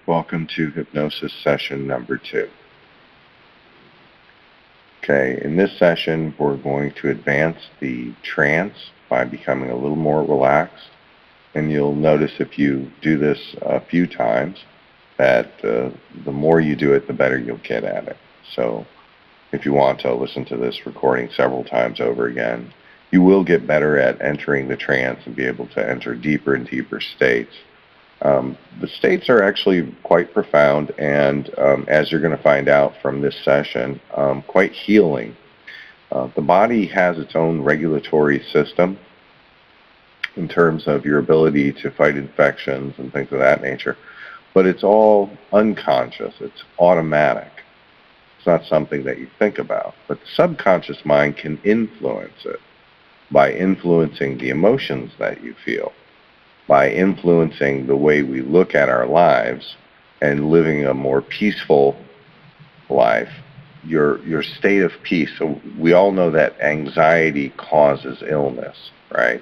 Welcome to hypnosis session number 2. Okay, in this session we're going to advance the trance by becoming a little more relaxed, and you'll notice if you do this a few times that the more you do it, the better you'll get at it. So if you want to listen to this recording several times over again, you will get better at entering the trance and be able to enter deeper and deeper states. The states are actually quite profound and, as you're going to find out from this session, quite healing. The body has its own regulatory system in terms of your ability to fight infections and things of that nature, but it's all unconscious. It's automatic. It's not something that you think about, but the subconscious mind can influence it by influencing the emotions that you feel, by influencing the way we look at our lives and living a more peaceful life, your state of peace. So we all know that anxiety causes illness, right?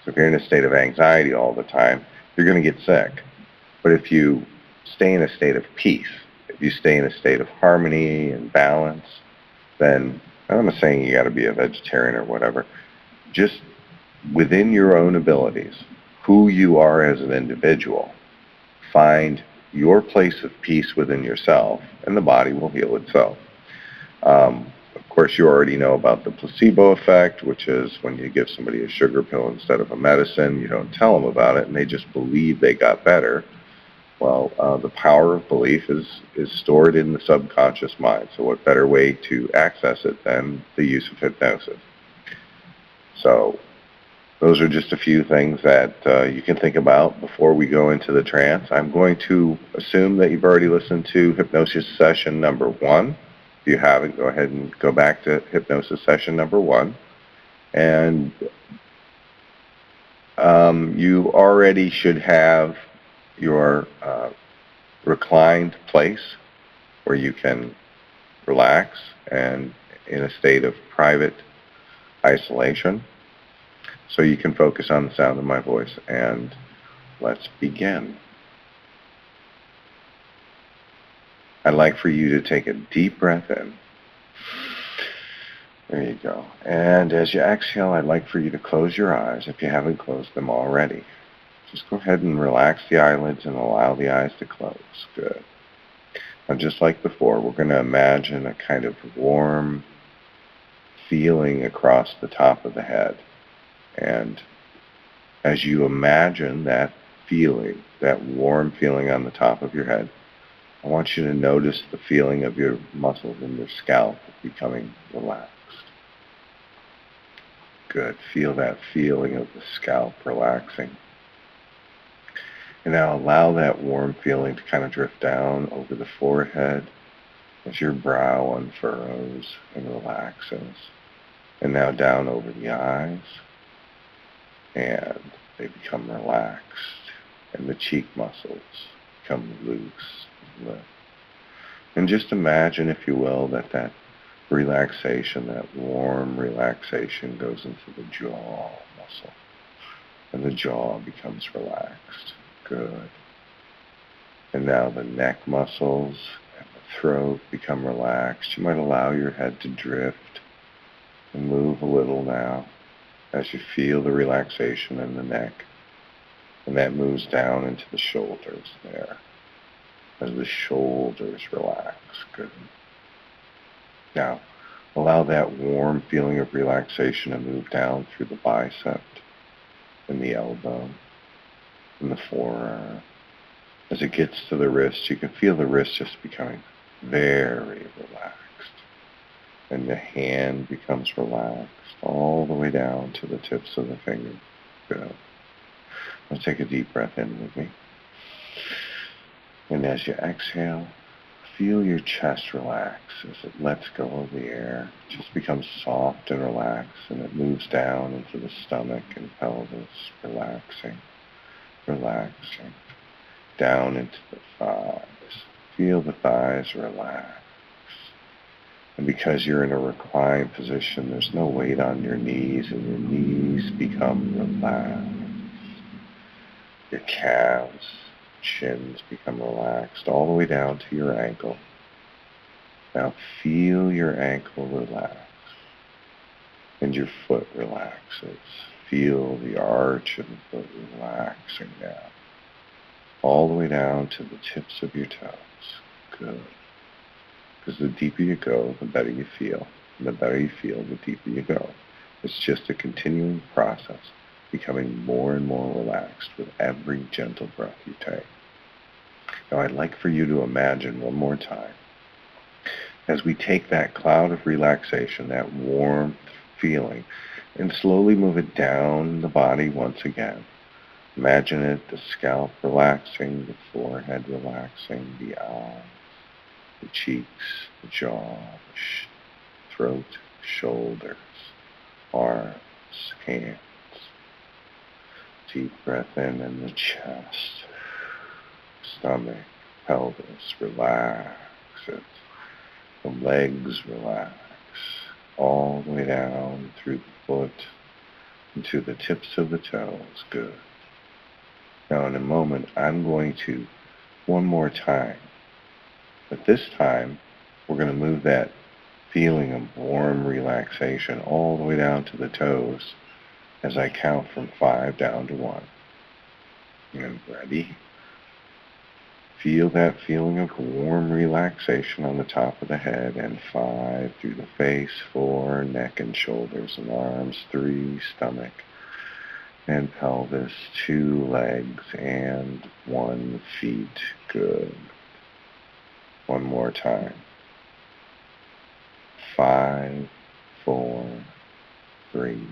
So if you're in a state of anxiety all the time, you're going to get sick. But if you stay in a state of peace, if you stay in a state of harmony and balance, then I'm not saying you got to be a vegetarian or whatever, just within your own abilities, who you are as an individual, find your place of peace within yourself, and the body will heal itself. Of course, you already know about the placebo effect, which is when you give somebody a sugar pill instead of a medicine, you don't tell them about it, and they just believe they got better. Well, the power of belief is stored in the subconscious mind, so what better way to access it than the use of hypnosis? So those are just a few things that you can think about before we go into the trance. I'm going to assume that you've already listened to hypnosis session number 1. If you haven't, go ahead and go back to hypnosis session number 1. And you already should have your reclined place where you can relax and in a state of private isolation, so you can focus on the sound of my voice. And let's begin. I'd like for you to take a deep breath in. There you go. And as you exhale, I'd like for you to close your eyes if you haven't closed them already. Just go ahead and relax the eyelids and allow the eyes to close. Good. Now, just like before, we're going to imagine a kind of warm feeling across the top of the head. And as you imagine that feeling, that warm feeling on the top of your head, I want you to notice the feeling of your muscles in your scalp becoming relaxed. Good. Feel that feeling of the scalp relaxing. And now allow that warm feeling to kind of drift down over the forehead as your brow unfurrows and relaxes. And now down over the eyes. And they become relaxed, and the cheek muscles become loose and lift. And just imagine, if you will, that relaxation, that warm relaxation goes into the jaw muscle, and the jaw becomes relaxed. Good. And now the neck muscles and the throat become relaxed. You might allow your head to drift and move a little now, as you feel the relaxation in the neck, and that moves down into the shoulders there, as the shoulders relax. Good. Now, allow that warm feeling of relaxation to move down through the bicep and the elbow and the forearm. As it gets to the wrist, you can feel the wrist just becoming very relaxed. And the hand becomes relaxed all the way down to the tips of the fingers. Good. Now take a deep breath in with me. And as you exhale, feel your chest relax as it lets go of the air. It just becomes soft and relaxed, and it moves down into the stomach and pelvis, relaxing, relaxing, down into the thighs. Feel the thighs relax. And because you're in a reclined position, there's no weight on your knees, and your knees become relaxed. Your calves shins become relaxed all the way down to your ankle. Now feel your ankle relax and your foot relaxes. Feel the arch of the foot relaxing down all the way down to the tips of your toes. Good. Because the deeper you go, the better you feel. And the better you feel, the deeper you go. It's just a continuing process, becoming more and more relaxed with every gentle breath you take. Now I'd like for you to imagine one more time, as we take that cloud of relaxation, that warmth feeling, and slowly move it down the body once again. Imagine it, the scalp relaxing, the forehead relaxing, the eyes, the cheeks, the jaw, the throat, shoulders, arms, hands. Deep breath in the chest, stomach, pelvis, relax it. The legs relax all the way down through the foot into the tips of the toes. Good. Now in a moment, I'm going to, one more time, but this time we're going to move that feeling of warm relaxation all the way down to the toes as I count from 5 down to 1. And ready? Feel that feeling of warm relaxation on the top of the head, and 5 through the face, 4 neck and shoulders and arms, 3 stomach and pelvis, 2 legs, and 1 feet. Good. One more time. 5, 4, 3,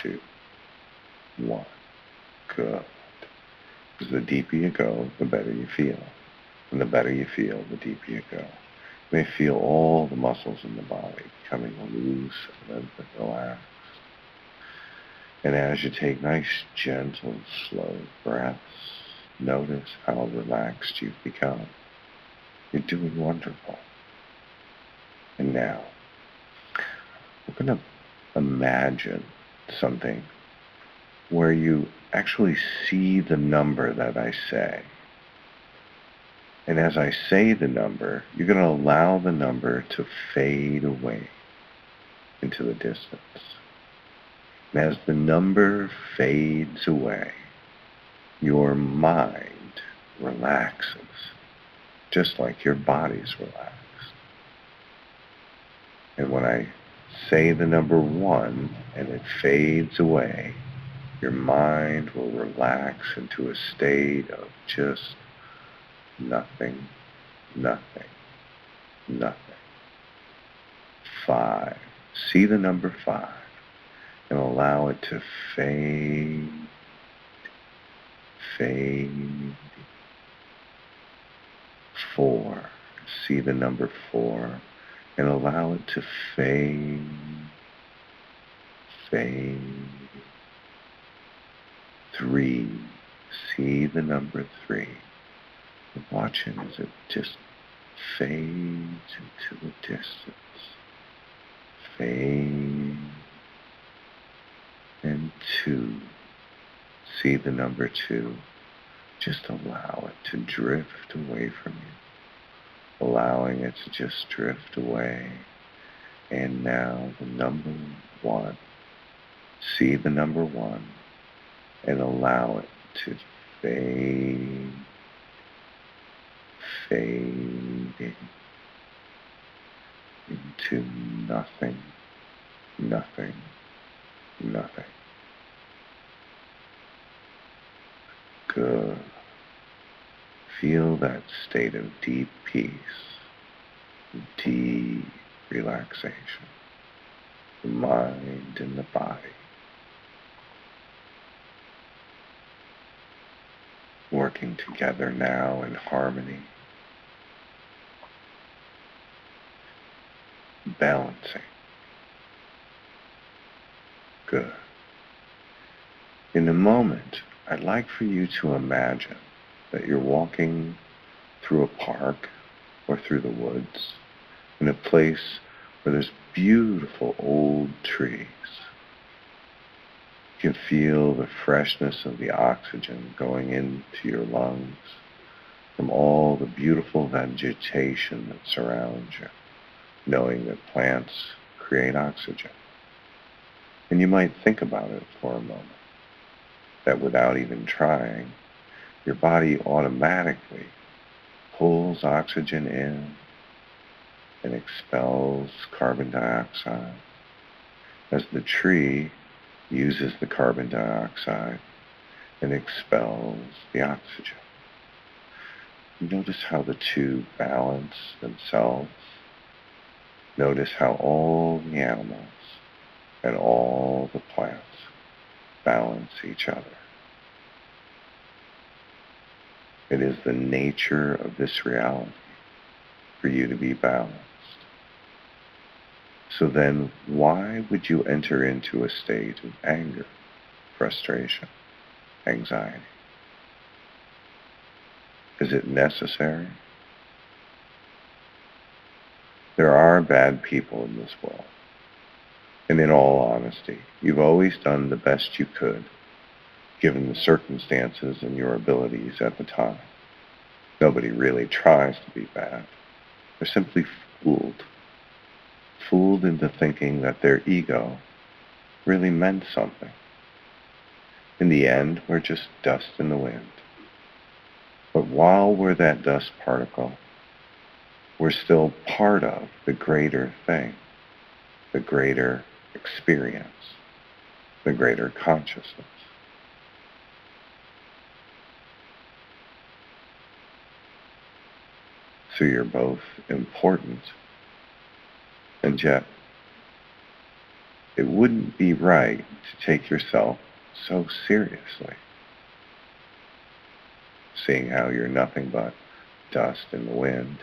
2, 1. Good. Because the deeper you go, the better you feel. And the better you feel, the deeper you go. You may feel all the muscles in the body becoming loose, limp, and relaxed. And as you take nice, gentle, slow breaths, notice how relaxed you've become. You're doing wonderful. And now, we're going to imagine something where you actually see the number that I say. And as I say the number, you're going to allow the number to fade away into the distance. And as the number fades away, your mind relaxes, just like your body's relaxed. And when I say the number 1 and it fades away, your mind will relax into a state of just nothing, nothing, nothing. 5. See the number 5 and allow it to fade, fade. 4. See the number 4 and allow it to fade, fade. 3. See the number 3. And watch it as it just fades into the distance. Fade. And 2. See the number 2. Just allow it to drift away from you. Allowing it to just drift away. And now the number 1. See the number 1 and allow it to fade, fade into nothing, nothing, nothing. Good. Feel that state of deep peace, deep relaxation, the mind and the body. Working together now in harmony, balancing. Good. In a moment, I'd like for you to imagine that you're walking through a park or through the woods in a place where there's beautiful old trees. You can feel the freshness of the oxygen going into your lungs from all the beautiful vegetation that surrounds you, knowing that plants create oxygen. And you might think about it for a moment, that without even trying, your body automatically pulls oxygen in and expels carbon dioxide as the tree uses the carbon dioxide and expels the oxygen. Notice how the two balance themselves. Notice how all the animals and all the plants balance each other. It is the nature of this reality for you to be balanced. So then, why would you enter into a state of anger, frustration, anxiety? Is it necessary? There are bad people in this world. And in all honesty, you've always done the best you could, given the circumstances and your abilities at the time. Nobody really tries to be bad. They're simply fooled into thinking that their ego really meant something. In the end, we're just dust in the wind. But while we're that dust particle, we're still part of the greater thing, the greater experience, the greater consciousness. So you're both important, and yet it wouldn't be right to take yourself so seriously, seeing how you're nothing but dust in the wind.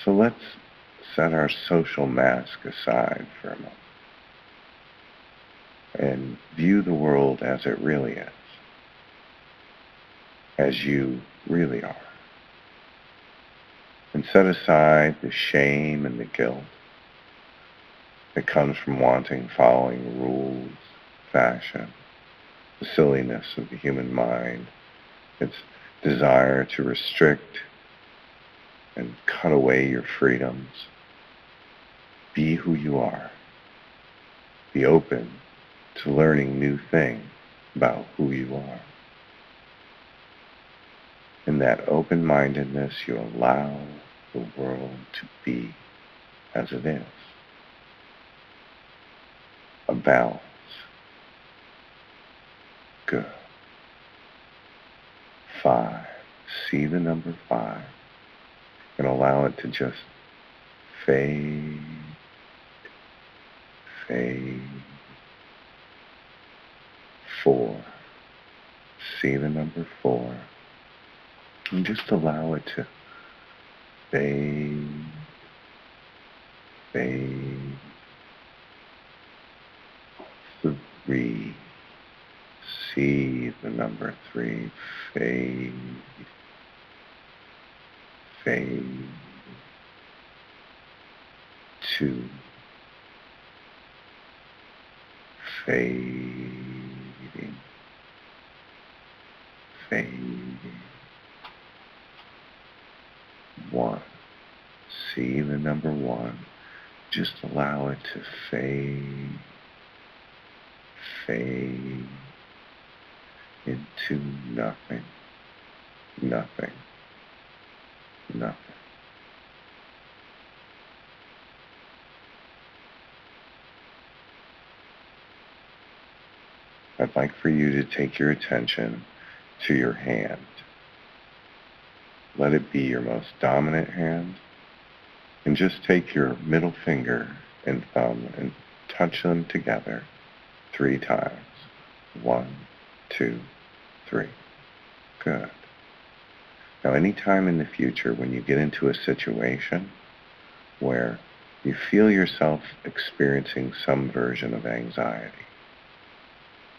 So let's set our social mask aside for a moment and view the world as it really is, as you really are. And set aside the shame and the guilt that comes from following rules, fashion, the silliness of the human mind, its desire to restrict and cut away your freedoms. Be who you are. Be open to learning new things about who you are. In that open-mindedness, you allow the world to be as it is. A balance. Good. 5. See the number 5 and allow it to just fade, fade. 4. See the number 4 and just allow it to fade, fade. 3. See the number 3 fade, fade. 2. Fading, fading. 1. See the number 1. Just allow it to fade, fade into nothing, nothing, nothing. I'd like for you to take your attention to your hand. Let it be your most dominant hand, and just take your middle finger and thumb and touch them together 3 times. 1, 2, 3. Good. Now, anytime in the future when you get into a situation where you feel yourself experiencing some version of anxiety,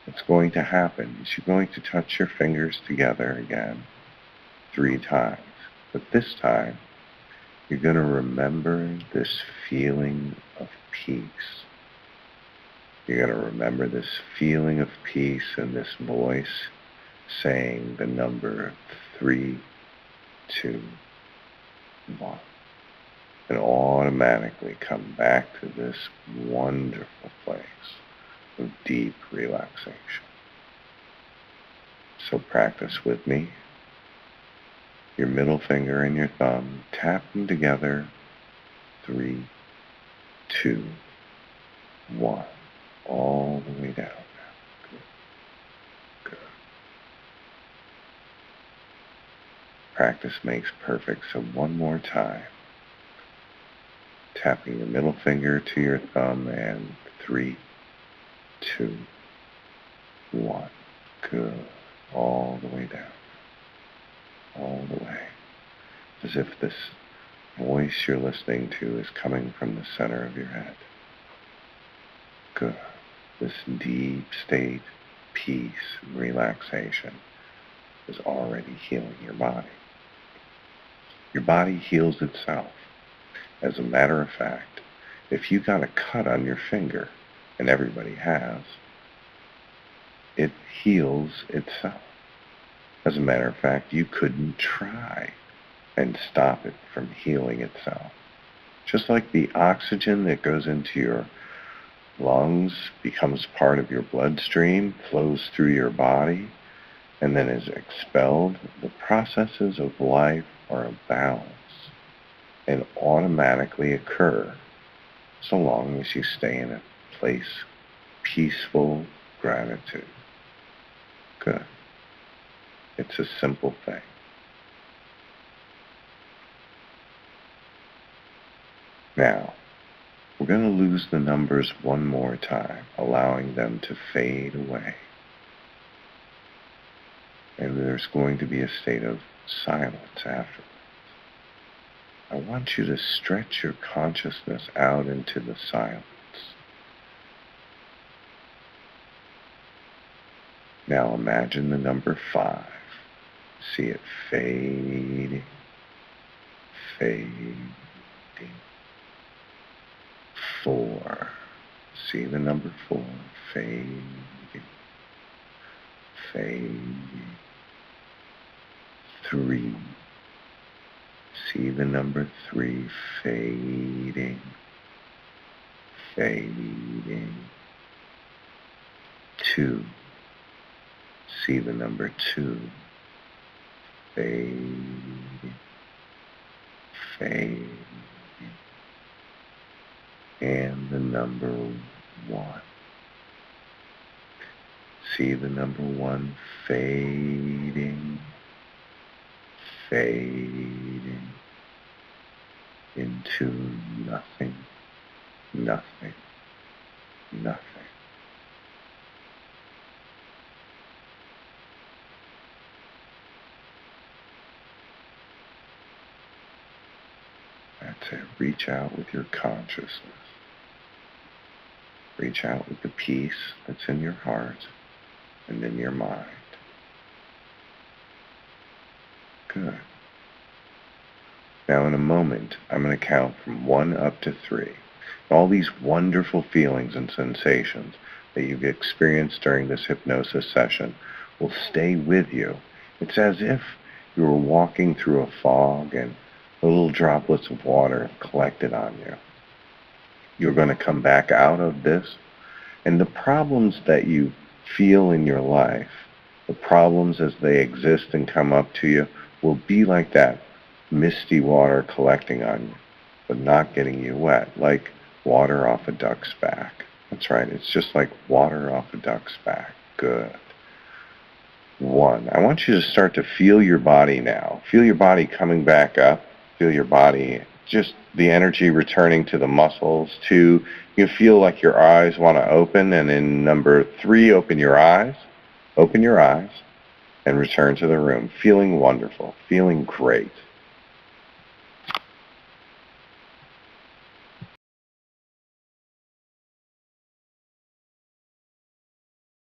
what's going to happen is you're going to touch your fingers together again 3 times. But this time, you're going to remember this feeling of peace, You're going to remember this feeling of peace and this voice saying the number 3, 2, 1. And automatically come back to this wonderful place of deep relaxation. So practice with me. Your middle finger and your thumb, tap them together. 3, 2, 1. All the way down now. Good. Good. Practice makes perfect, so one more time. Tapping your middle finger to your thumb and 3, 2, 1. Good. All the way down. All the way. As if this voice you're listening to is coming from the center of your head. Good. This deep state, peace, and relaxation is already healing your body. Your body heals itself. As a matter of fact, if you got a cut on your finger, and everybody has, it heals itself. As a matter of fact, you couldn't try and stop it from healing itself. Just like the oxygen that goes into your lungs becomes part of your bloodstream, flows through your body, and then is expelled, the processes of life are a balance and automatically occur so long as you stay in a place of peaceful gratitude. Good. It's a simple thing. Now, we're going to lose the numbers one more time, allowing them to fade away. And there's going to be a state of silence afterwards. I want you to stretch your consciousness out into the silence. Now imagine the number 5. See it fading, fading. 4. See the number 4 fading, fading. 3. See the number 3 fading, fading. 2. See the number 2 fading, fading. And the number 1. See the number 1 fading, fading into nothing, nothing, nothing. That's it. Reach out with your consciousness. Reach out with the peace that's in your heart and in your mind. Good. Now in a moment, I'm going to count from 1 up to 3. All these wonderful feelings and sensations that you've experienced during this hypnosis session will stay with you. It's as if you were walking through a fog and little droplets of water collected on you. You're going to come back out of this, and the problems that you feel in your life, the problems as they exist and come up to you, will be like that misty water collecting on you, but not getting you wet, like water off a duck's back. That's right, it's just like water off a duck's back. Good. 1. I want you to start to feel your body now. Feel your body coming back up. Feel your body, just the energy returning to the muscles. 2, you feel like your eyes want to open, and in number 3, open your eyes, and return to the room, feeling wonderful, feeling great.